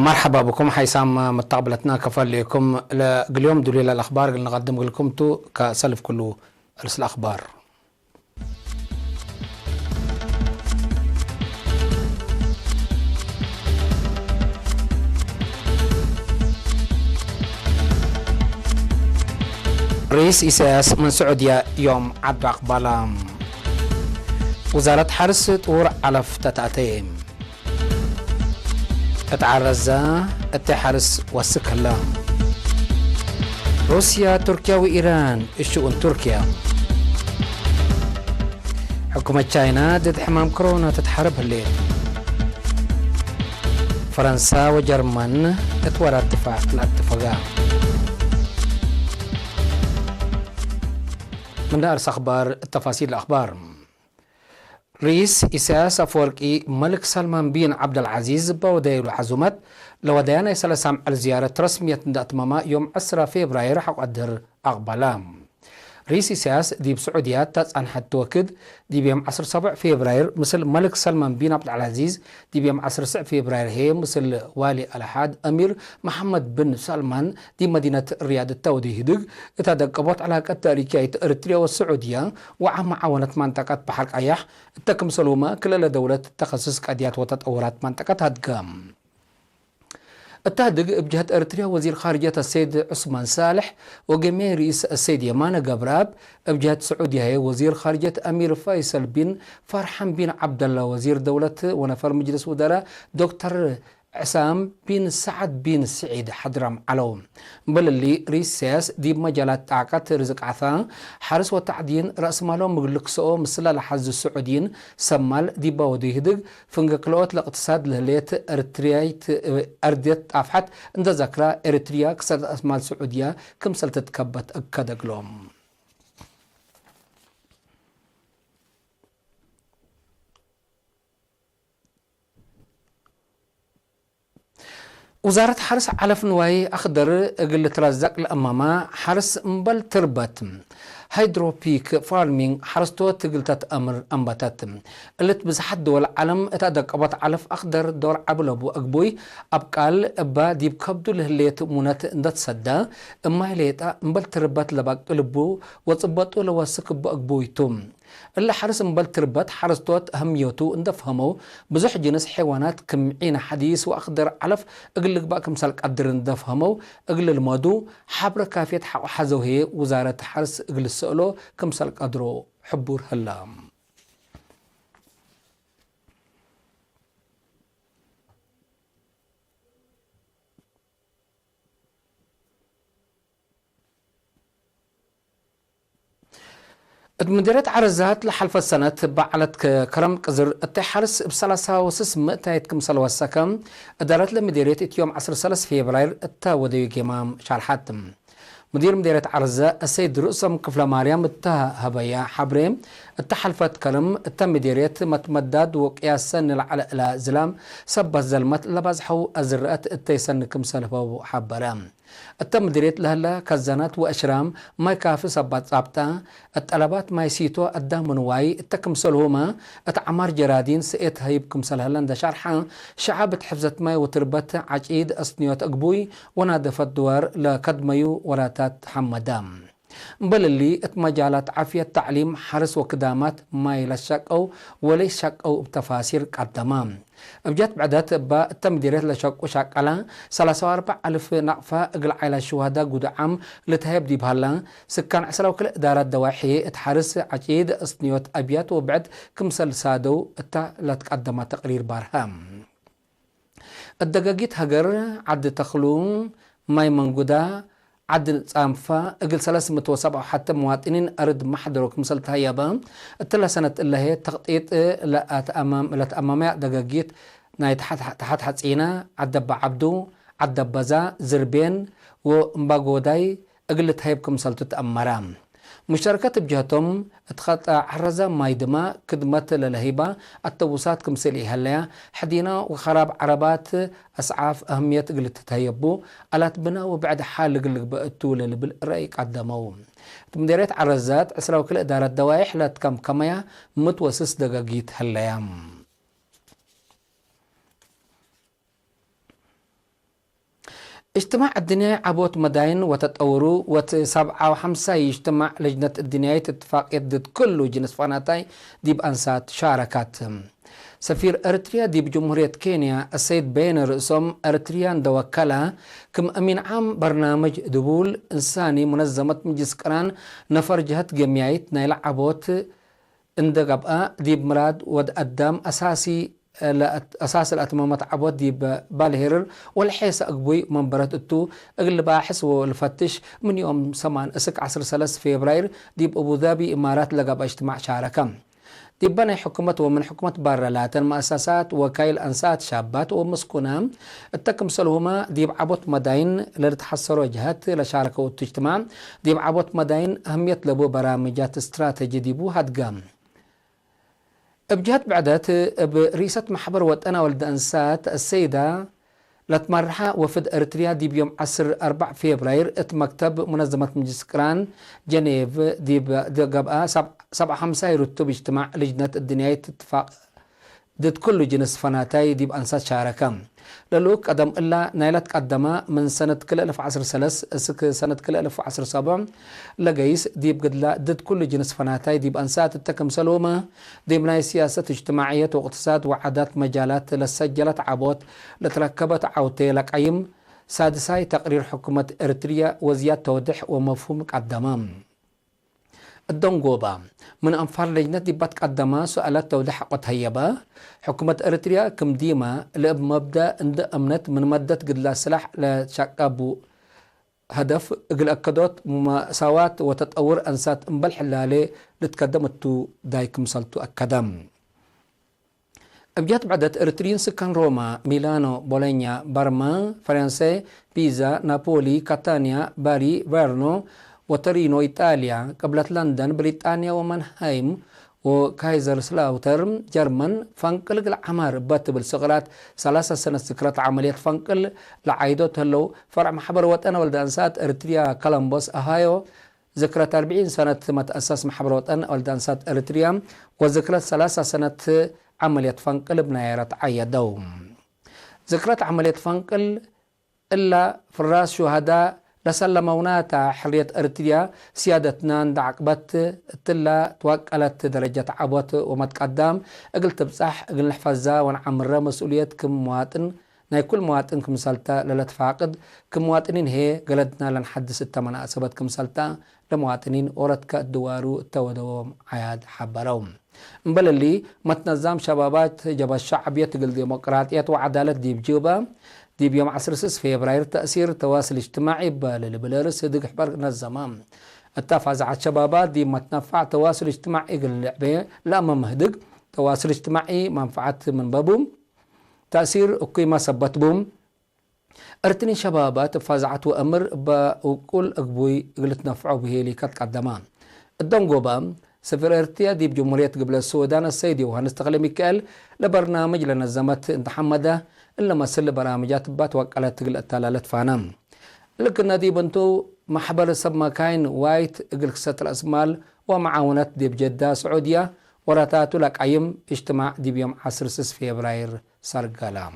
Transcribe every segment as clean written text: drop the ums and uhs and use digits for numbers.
مرحبا بكم حيسام متقبلتنا كفر لكم اليوم دليل الأخبار اللي نقدم لكم تو كسلف كله رسل الأخبار. رئيس إساس من سعودية يوم عبد أقبالام. وزارة حرس طور علف تتأتيم اتعرزا التحرس والسكلا. روسيا تركيا وإيران الشؤون تركيا. حكومة تشاينا ضد حمام كورونا تتحارب الليل. فرنسا وجرمن اتورى الاتفاقات. من دارس أخبار التفاصيل الأخبار. رئيس إساس أفوركي ملك سلمان بن عبد العزيز بودايل العزومات لوديانا يسلسام الزيارة رسمية داتماما يوم 10 فبراير حقدر أقبلام. رئيس إساس دي بسعودية تسعن حتى وكد دي بيوم 10 فبراير مثل ملك سلمان بن عبد العزيز دي بيوم 10 فبراير هي مثل والي الأحد أمير محمد بن سلمان دي مدينة الرياض التودي هدق اتدقبت علاقة تاريخية إريتريا والسعودية وعم معاونة منطقة بحر قياح التكم سلومة كل دولة تخصص قضيات وتطورات منطقة هدقام. التهدق بجهة إريتريا وزير خارجية السيد عثمان صالح وجميع رئيس السيد يمان قبراب بجهة سعودية وزير خارجية أمير فيصل بن فرحان بن عبد الله وزير دولة ونفر مجلس وزراء دكتور عسام بن سعد بن سعيد حضرم علوم بل اللي رئيس سياس دي مجالات تعقات رزق عثان حرس وتعدين رأس مالهم مغلقسو مثل لحز السعوديين سمال دي باودي هدق فنقلوات الاقتصاد لهلية اريتريايت ارديت عفحت اند ذكرى اريتريا كسر اسمال سعودية كمسل تتكبت اكادقلوم. وزارة حرس علف نواي أخضر قل ترزق الأمامة حرس مبل تربت هيدروبيك فارمينج حرستوت قلتت أمر أنبتت اللي بزحت دول العالم اتأدق أبط علف أخضر دور عبلبو أقبوي أبقال أبا ديب كبدو لهليت مونات اندت سدا اما هليتا مبل تربت لباق قلبو وصبطو لواسك بأقبويتم اللي حرس مبل تربت حرستوت أهميوتو اندفهمو بزح جنس حيوانات كمعين حديث وأخضر علف اقلق باكم سالك قدر اندفهمو اقل المادو حبر كافية حزوهي وزارة حرس اقل السؤلو كم سالك قدرو حبور هلام. مديرية عرزات لحلف السنة بعلت كرم قزر التحرس بسلاسة وسس مئتايت كمسل والسكم ادارت لمديرية يوم 10 فبراير التاودي قمام شارحاتم. مدير مديرية عرزة السيد رؤسم كفلة مريم التهبية حبريم التحلفت كلم التمديرية متمدد وقياسا على زلام سب الزلمت لبازحو الزرقات التيسن كمسل حبرام. التمديرية لهلا كزانات وأشرام ما يكافي سبات صابتا الطلبات ما يسيتو الدامن واي التكمسلهما اتعمار جرادين سئت هيب كمسلهلا دا شرحا شعب حفظت ماي وتربت عجيد أصنيوت أقبوي ونادفت دوار لكدميو وراتات حمدام بل اللي اتمجالات عافية تعليم حرس وكدامات ما يلشك أو وليس شك أو بتفاسير قدامام بجات بعدات با التمديرية لشك وشك على 34,000 نقفة اقل عيلة شهداء قد عام لتهيب دي بهلا سكان عسلو كل إدارات دواحي اتحرس عجيد أصنيوت أبيات وبعد كمسل سادو اتا لتقدم تقرير بارهام الدقاقيت هجر عد تخلون ماي منقودا عد صانفا اقل 307 حتى مواطنين ارد محضروا كمسل تهيبا التلا سنة اللي هي تغطيت لا تأمامي دقاقيت ناي تحت حتسينا عدب عبدو عدب بزا زربين ومباقوداي اقل تهيب كمسل تتأمرام مشاركات بجهتهم اتخطى عرزة مايدما كدمت للهيبة التوسات كمسلي هلا حدينا وخراب عربات أسعاف أهمية قلت تهيبو ألات بنا وبعد حال قلق بقتول اللي بالرأي قدموا مديرية عرزات أسراو كل إدارة دوايح لا تكم كمية متوسس دقاقيت هلايام. اجتماع الدنيا عبوت مداين وتطوروا وتسبعة وحمسة يجتمع لجنة الدنيا اتفاق ضد كل جنس فاناتاي ديب أنسات شاركات سفير أريتريا ديب جمهورية كينيا السيد بين رئيسهم أريتريان دوكلا كم أمين عام برنامج دبول إنساني منظمة مجلس قران نفر جهة جمعيت نايل عبوت اندقبقى ديب مراد ود قدام أساس الأتمامات عبود ديب بالهيرر والحيس أقبوي منبرات التو أقل باحث والفتش من يوم سمان أسك 10 فبراير ديب أبو ظبي إمارات لقب اجتماع شاركة ديب بني حكومة ومن حكومة بارلات مؤسسات وكايل أنسات شابات ومسكونة التكم سلهما ديب عبوت مداين لتحصروا جهات لشاركة والتجتماع ديب عبوت مداين أهمية لبو برامجات استراتيجي ديبو هدقام بجهة بعدت برئيسة محبر وطنا ولد أنسات السيدة لتمرحة وفد أريتريا دي بيوم 4 فبراير مكتب منظمة مجلس قران جنيف دي قبقى 7/5 يرتب اجتماع لجنة الدنيا اتفاق ضد كل جنس فناتاي دي بأنسات شاركة للوك قدم إلا نايلت قدمة من سنة كل 1013 سنة كل 1017 لقيس ديب قدلا ضد كل جنس فناتاي ديب أنسات التكم سلومة دي بناي سياسة اجتماعية واقتصاد وعادات مجالات لسجلت عبوت لتركبت عوتي لقيم سادساي تقرير حكومة إريتريا وزياد توضح ومفهوم قدمام الدنقوبة من أنفار لجنة ديبات قدمة سؤالات توضيح قطهيبة حكومة أريتريا كم ديما لأب مبدأ عند أمنت من مدة قد لا سلاح لشاقابو هدف قل أكدوت مساواة وتطور أنسات مبل حلالي لتقدمتو دايكم سلطو أكدام أبجات بعدت أريتريين سكان روما ميلانو بولينيا برما فرنسي بيزا نابولي كاتانيا باري فيرنو وترينو إيطاليا قبلت لندن بريطانيا ومنهايم وكايزر سلاوتر جرمن فانقل العمار باتبل سقرات 3 سنة سكرات عملية فانقل لعايدو تلو فرع محبر وطن ولد أنسات أريتريا كولومبوس أهايو ذكرى 40 سنة متأسس محبر وطن ولد أنسات أريتريا وذكرى 3 سنة عملية فانقل بنايرة عيدو ذكرى عملية فانقل إلا في الراس شهداء لسلموناتا حرية أريتريا سيادتنا عقبت تلا توكلت درجة عبوت ومتقدم قلت بصح قل نحفظها ونعمر مسؤولية كم مواطن ناي كل مواطن كم سلطة للتفاقد كم مواطنين هي قلدنا لنحدث التمنى أسبت كم سلطة لمواطنين أوردك الدوارو التودوم عياد حبروم مبل اللي متنظم شبابات جب الشعبية تقل ديمقراطية وعدالة دي بجوبة دي بيوم 10 فبراير تأثير التواصل الاجتماعي بالبلارس دق حبر نظام التفاز على الشبابات دي متنفع تواصل اجتماعي اللعبة لا مهدق تواصل اجتماعي منفعات من بابهم تأثير قيمة سبت بوم ارتني شبابات فازعت وأمر بقول أقبوي قلت نفعوا به لي كتقدمان الدنقوبة سفير ارتيا دي بجمهورية قبل السودان السيدي وهنستغل ميكال لبرنامج لنظمت انت حمده إلا ما سل برامجات بات وقالت تقل التلالت فانام لكن دي بنتو محبر سب كاين وايت اقل كسة الأسمال ومعاونات دي بجدة سعودية وراتاتو لك عيم اجتماع دي بيوم 10 فبراير سرقلام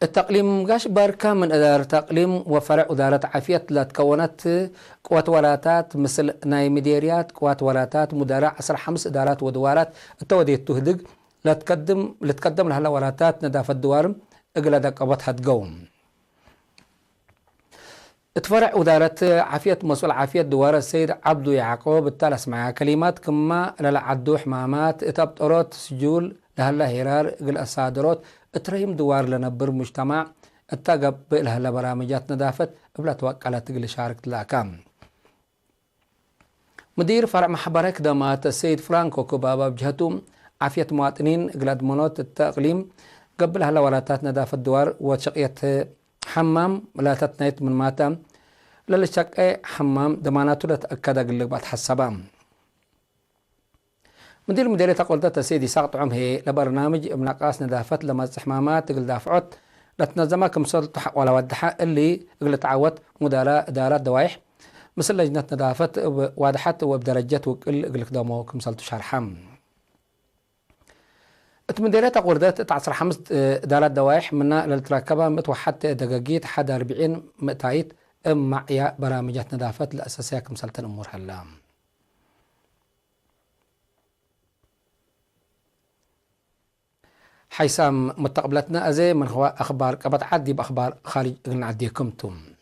التقليم قاش باركة من إدارة تقليم وفرع إدارة عافية لا تكونت قوات ولاتات مثل ناي مديريات قوات ولاتات مدراء 5 إدارات ودوارات التودي التهدق لا تقدم لها ولاتات ندافة الدوار إقلا قبطها تقوم اتفرع إدارة عافية مسؤول عافية دوار السيد عبدو يعقوب التالس معها كلمات كما للعدو حمامات اتبطرات سجول لهلا هيرار إقل أسادرات اتريم دوار لنبر مجتمع اتقب لها لبرامجات ندافت بلا توقع تقل شارك تلاكام مدير فرع محبرة خدمات السيد فرانكو كوبابا بجهته عافية مواطنين قلاد منوت التقليم قبل هلا وراتات ندافة دوار وشقية حمام لا تتنيت من ماتا للشقية حمام دماناته لتأكد قلق بعد حسابام مدير مديرية قلت سيدي ساقط عمه لبرنامج مناقاس ندافة لما استحمامات تقل دافعت لتنظمها كمسولة ولا ودحاء اللي قل تعود مدراء إدارات دوايح مثل لجنة ندافة وادحت وبدرجات وقل قل خدامه كمسولة شرحام اتمديرات قردات تعصر حمس دالات دوايح منا للتراكبة متوحد دقاقيت حد 40 مئتايت مع يا برامجات نظافة الأساسية كمسلطن أمور هلا حيسام متقبلتنا أزي من هو أخبار قبط عدي بأخبار خارج نعديكم توم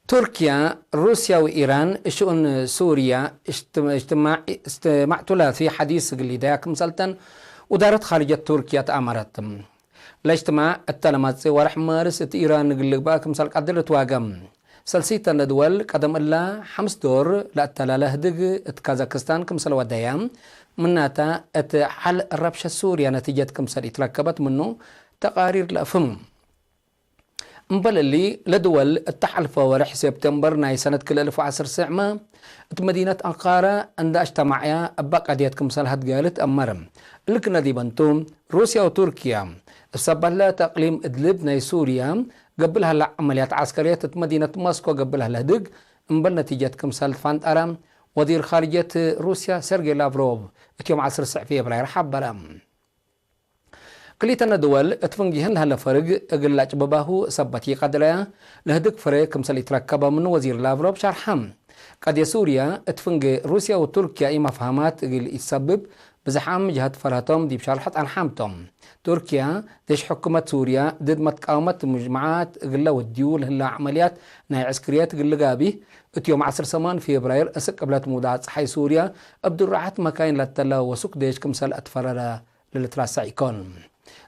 تركيا روسيا وإيران شؤون سوريا اجتماع ثلاثي حديث قليداك مسلطن ودارت خارجية تركيا تأمرت الاجتماع التلماتسي ورح مارس إيران قلق باك مسال قدر تواقم سلسيتا ندول قدم الله 5 دور لأتلاله دق كازاكستان كمسال ودايام مناتا حل الربشة سوريا نتيجة كمسال اتركبت منه تقارير لأفهم مبل اللي لدول التحالف ورح سبتمبر ناي سنة كل 1010 سعمة مدينة أنقرة عند اجتماعية أبقى قديت كمسال هاد قالت أمرم لكن دي بنتم روسيا وتركيا سبب تقليم إدلب ناي سوريا قبلها لعمليات عسكرية مدينة موسكو قبلها لهدق مبل نتيجة كمسال فانت وزير خارجية روسيا سيرجي لافروف يوم 10 سعفية براير حبرم كليتنا دول اتفنجيهن هلا فرق اقلاج بباهو سبتي قدرها لهدك فرق كمسال يتركب من وزير لافروف شرحم قد سوريا اتفنج روسيا وتركيا اي مفهمات يسبب بزحام جهات فرهتهم دي بشارحت عن حامتهم تركيا ديش حكومة سوريا ضد متقاومة مجموعات قلة والديول هلا عمليات ناي عسكريات قلة قابي اتيوم 10 سمان في فبراير اسك قبلت مودات صحي سوريا ابدو راحت مكاين لتلا وسوق ديش كمسال اتفرر للتراسع يكون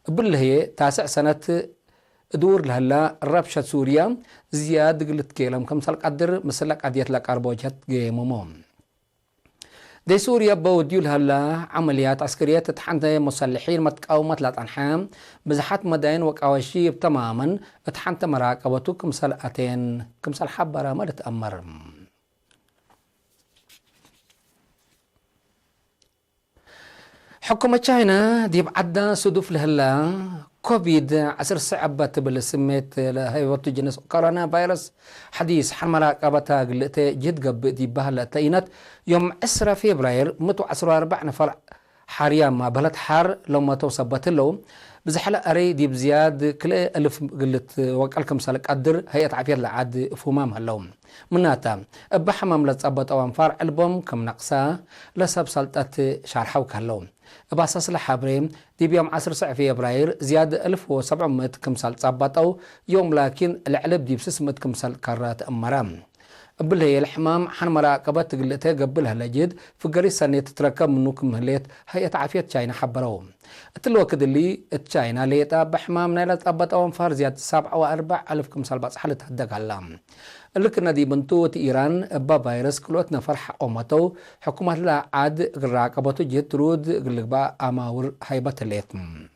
بالله هي 9 سنة دور لهلا ربشة سوريا زياد قلت كيلم كمسال قدر مسلك عديت لك أربوجات جيموموم دي سوريا بوديو لهلا عمليات عسكرية تتحنت مسلحين متقاومة لتنحام بزحات مدين وكواشيب تماما تحنت مراقبتو كمسال أتين كمسال حبرا ما تتأمر حكومة تشاينا دي بعدا صدف لهلا كوفيد 10 صعبت بالسميت لهيوت جنس كورونا فيروس حديث حمرا قبتا قلت جد قب دي بهلا تينت يوم 10 فبراير 114 نفر حاريا ما بلد حار لو ما توصبت له بزحلا اري دي بزياد كل الف قلت وقالكم سالك قدر هيئه عافيه العاد فمام هلوم مناتا بحمام لتصبت او انفار البوم كم نقصا لسب سلطات شارحو كهلوم باساس لحبريم دي بيوم 10 فبراير زياد 1700 كمسال تصبتو يوم لكن العلب دي بسسمة كمسال كارات امرام بالله الحمام حن مراقبت قلتها قبلها لجد في قرية سنة تتركب منوك مهليت هيئة عافية تشاينا حبرو الوقت اللي تشاينا ليتا بحمام نايلة تقبط او انفار زياد 7 ألف كمسال باس حالة هدق علام لكن دي بنتوة إيران فيروس كلوتنا فرح أمتو حكومة لا عاد راقبتو جيت رود قلقبا أماور هيبة الليتم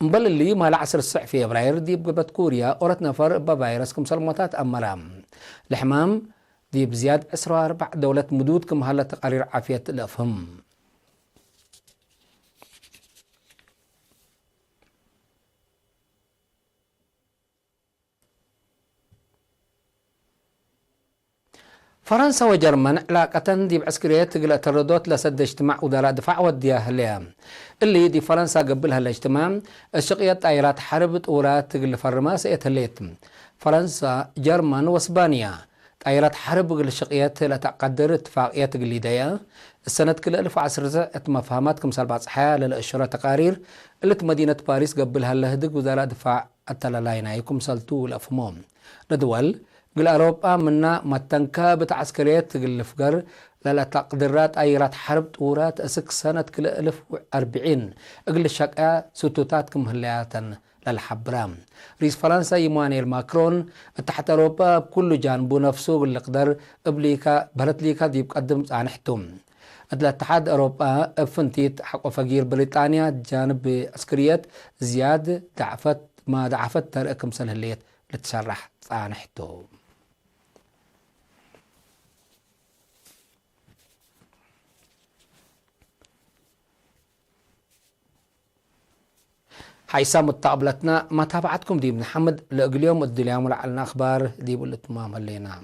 مبل اللي ما العصر في فبراير دي بقبت كوريا أورت نفر فيروس كمسال موتات أمرام الحمام دي بزياد 4 دولة مدود كم هلا تقارير عافية الأفهم فرنسا وجرمن علاقة دي بعسكريات تقلق تردوت لسد اجتماع وزراء دفاع وديها لها اللي دي فرنسا قبلها الاجتماع الشقية طائرات حرب طورات تقل فرما سيتهليت فرنسا جرمن واسبانيا طائرات حرب قل الشقيات لا تقدر اتفاقيات قليدية السنة كل 1010 مفهمات كمسال باصحية للأشرة تقارير اللي مدينة باريس قبلها لهدق وزراء دفاع التلالاينا يكم سلطو الأفموم لدول قل أوروبا منا متنكا بتعسكريات قل فقر لا تقدرات أيرات حرب طورات أسك سنة كل 1040 قل الشقة ستوتات كم هلياتا للحبرام رئيس فرنسا إيمانويل ماكرون تحت أوروبا بكل جانبه نفسه قل قدر إبليكا بلد ليكا دي بقدم عنحتم الاتحاد أوروبا فنتيت حق فقير بريطانيا جانب عسكريات زياد دعفت ترقم سنة الليت لتشرح عنحتم حيسام التقبلتنا ما تابعتكم دي محمد لأقل يوم الدليام ولعلنا أخبار دي بقول التمام هلينا